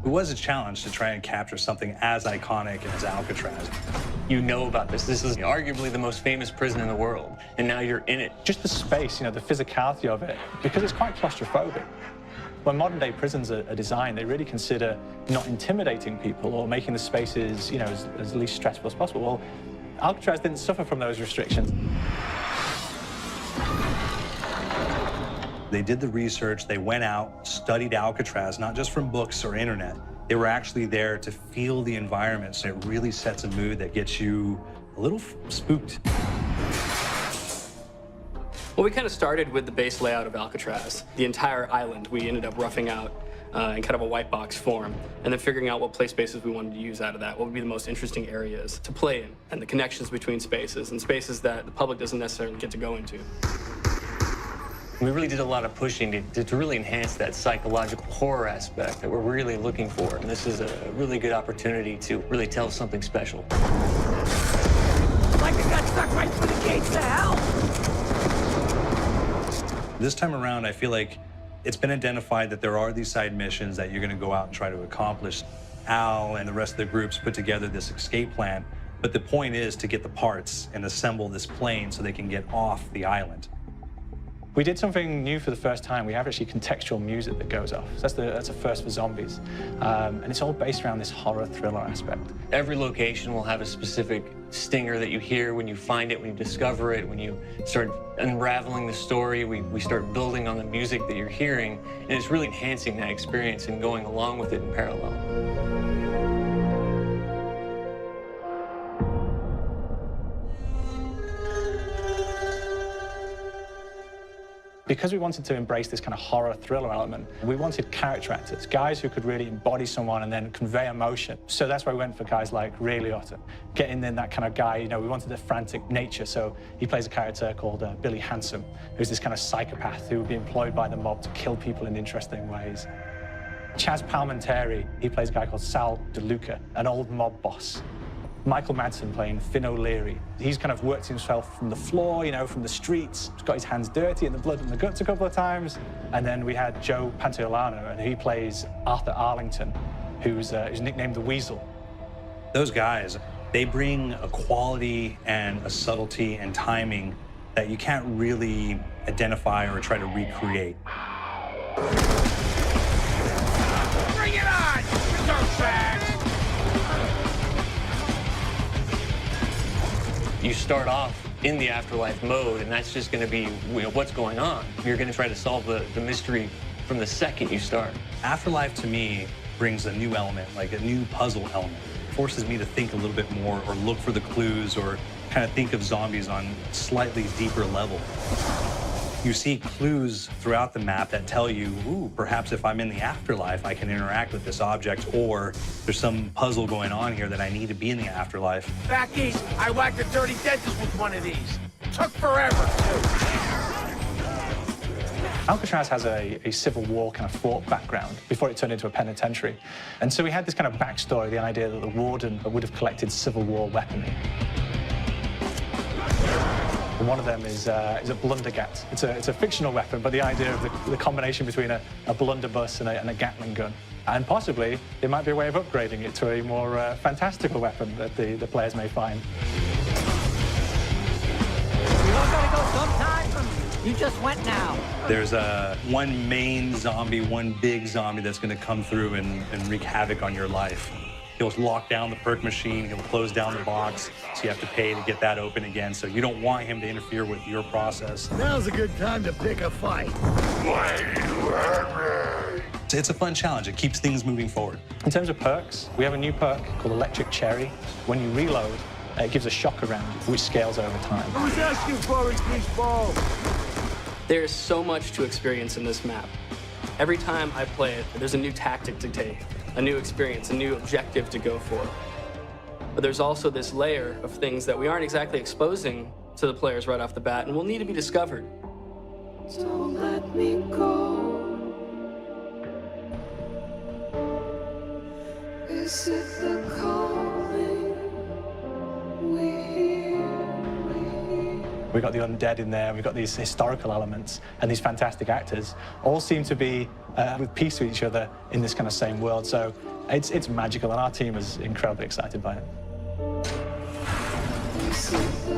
It was a challenge to try and capture something as iconic as Alcatraz. You know about this. This is arguably the most famous prison in the world, and now you're in it. Just the space, the physicality of it, because it's quite claustrophobic. When modern-day prisons are designed, they really consider not intimidating people or making the spaces, as least stressful as possible. Well, Alcatraz didn't suffer from those restrictions. They did the research, they went out, studied Alcatraz, not just from books or internet. They were actually there to feel the environment, so it really sets a mood that gets you a little spooked. Well, we kind of started with the base layout of Alcatraz. The entire island we ended up roughing out in kind of a white box form, and then figuring out what play spaces we wanted to use out of that, what would be the most interesting areas to play in, and the connections between spaces, and spaces that the public doesn't necessarily get to go into. We really did a lot of pushing to really enhance that psychological horror aspect that we're really looking for. And this is a really good opportunity to really tell something special. Like I got stuck right through the gates to hell! This time around, I feel like it's been identified that there are these side missions that you're going to go out and try to accomplish. Al and the rest of the groups put together this escape plan, but the point is to get the parts and assemble this plane so they can get off the island. We did something new for the first time. We have actually contextual music that goes off. So that's a first for zombies. And it's all based around this horror thriller aspect. Every location will have a specific stinger that you hear when you find it, when you discover it, when you start unraveling the story. We start building on the music that you're hearing, and it's really enhancing that experience and going along with it in parallel. Because we wanted to embrace this kind of horror thriller element, we wanted character actors, guys who could really embody someone and then convey emotion. So that's why we went for guys like Ray Liotta, getting in that kind of guy, we wanted a frantic nature. So he plays a character called Billy Handsome, who's this kind of psychopath who would be employed by the mob to kill people in interesting ways. Chaz Palminteri, he plays a guy called Sal DeLuca, an old mob boss. Michael Madsen playing Finn O'Leary. He's kind of worked himself from the floor, from the streets. He's got his hands dirty and the blood and the guts a couple of times. And then we had Joe Pantoliano, and he plays Arthur Arlington, who's nicknamed the Weasel. Those guys, they bring a quality and a subtlety and timing that you can't really identify or try to recreate. Bring it on! Dirtbags! You start off in the afterlife mode, and that's just going to be what's going on. You're going to try to solve the mystery from the second you start. Afterlife, to me, brings a new element, like a new puzzle element. It forces me to think a little bit more or look for the clues or kind of think of zombies on a slightly deeper level. You see clues throughout the map that tell you, ooh, perhaps if I'm in the afterlife, I can interact with this object, or there's some puzzle going on here that I need to be in the afterlife. Back east, I whacked a dirty dentist with one of these. Took forever, too. Alcatraz has a Civil War kind of fort background before it turned into a penitentiary. And so we had this kind of backstory, the idea that the warden would have collected Civil War weaponry. And one of them is a blundergat. It's a fictional weapon, but the idea of the combination between a blunderbuss and a Gatling gun. And possibly, there might be a way of upgrading it to a more fantastical weapon that the players may find. We all gotta go sometime. You just went now. There's one main zombie, one big zombie that's going to come through and wreak havoc on your life. He'll lock down the perk machine, he'll close down the box, so you have to pay to get that open again. So you don't want him to interfere with your process. Now's a good time to pick a fight. It's a fun challenge. It keeps things moving forward. In terms of perks, we have a new perk called Electric Cherry. When you reload, it gives a shock around, which scales over time. Who's asking for it, these balls? There's so much to experience in this map. Every time I play it, there's a new tactic to take, a new experience, a new objective to go for. But there's also this layer of things that we aren't exactly exposing to the players right off the bat and will need to be discovered. Don't let me go. Is it the calling we hear? we've got the undead in there, we've got these historical elements, and these fantastic actors all seem to be with peace with each other in this kind of same world. So it's magical, and our team is incredibly excited by it. This is the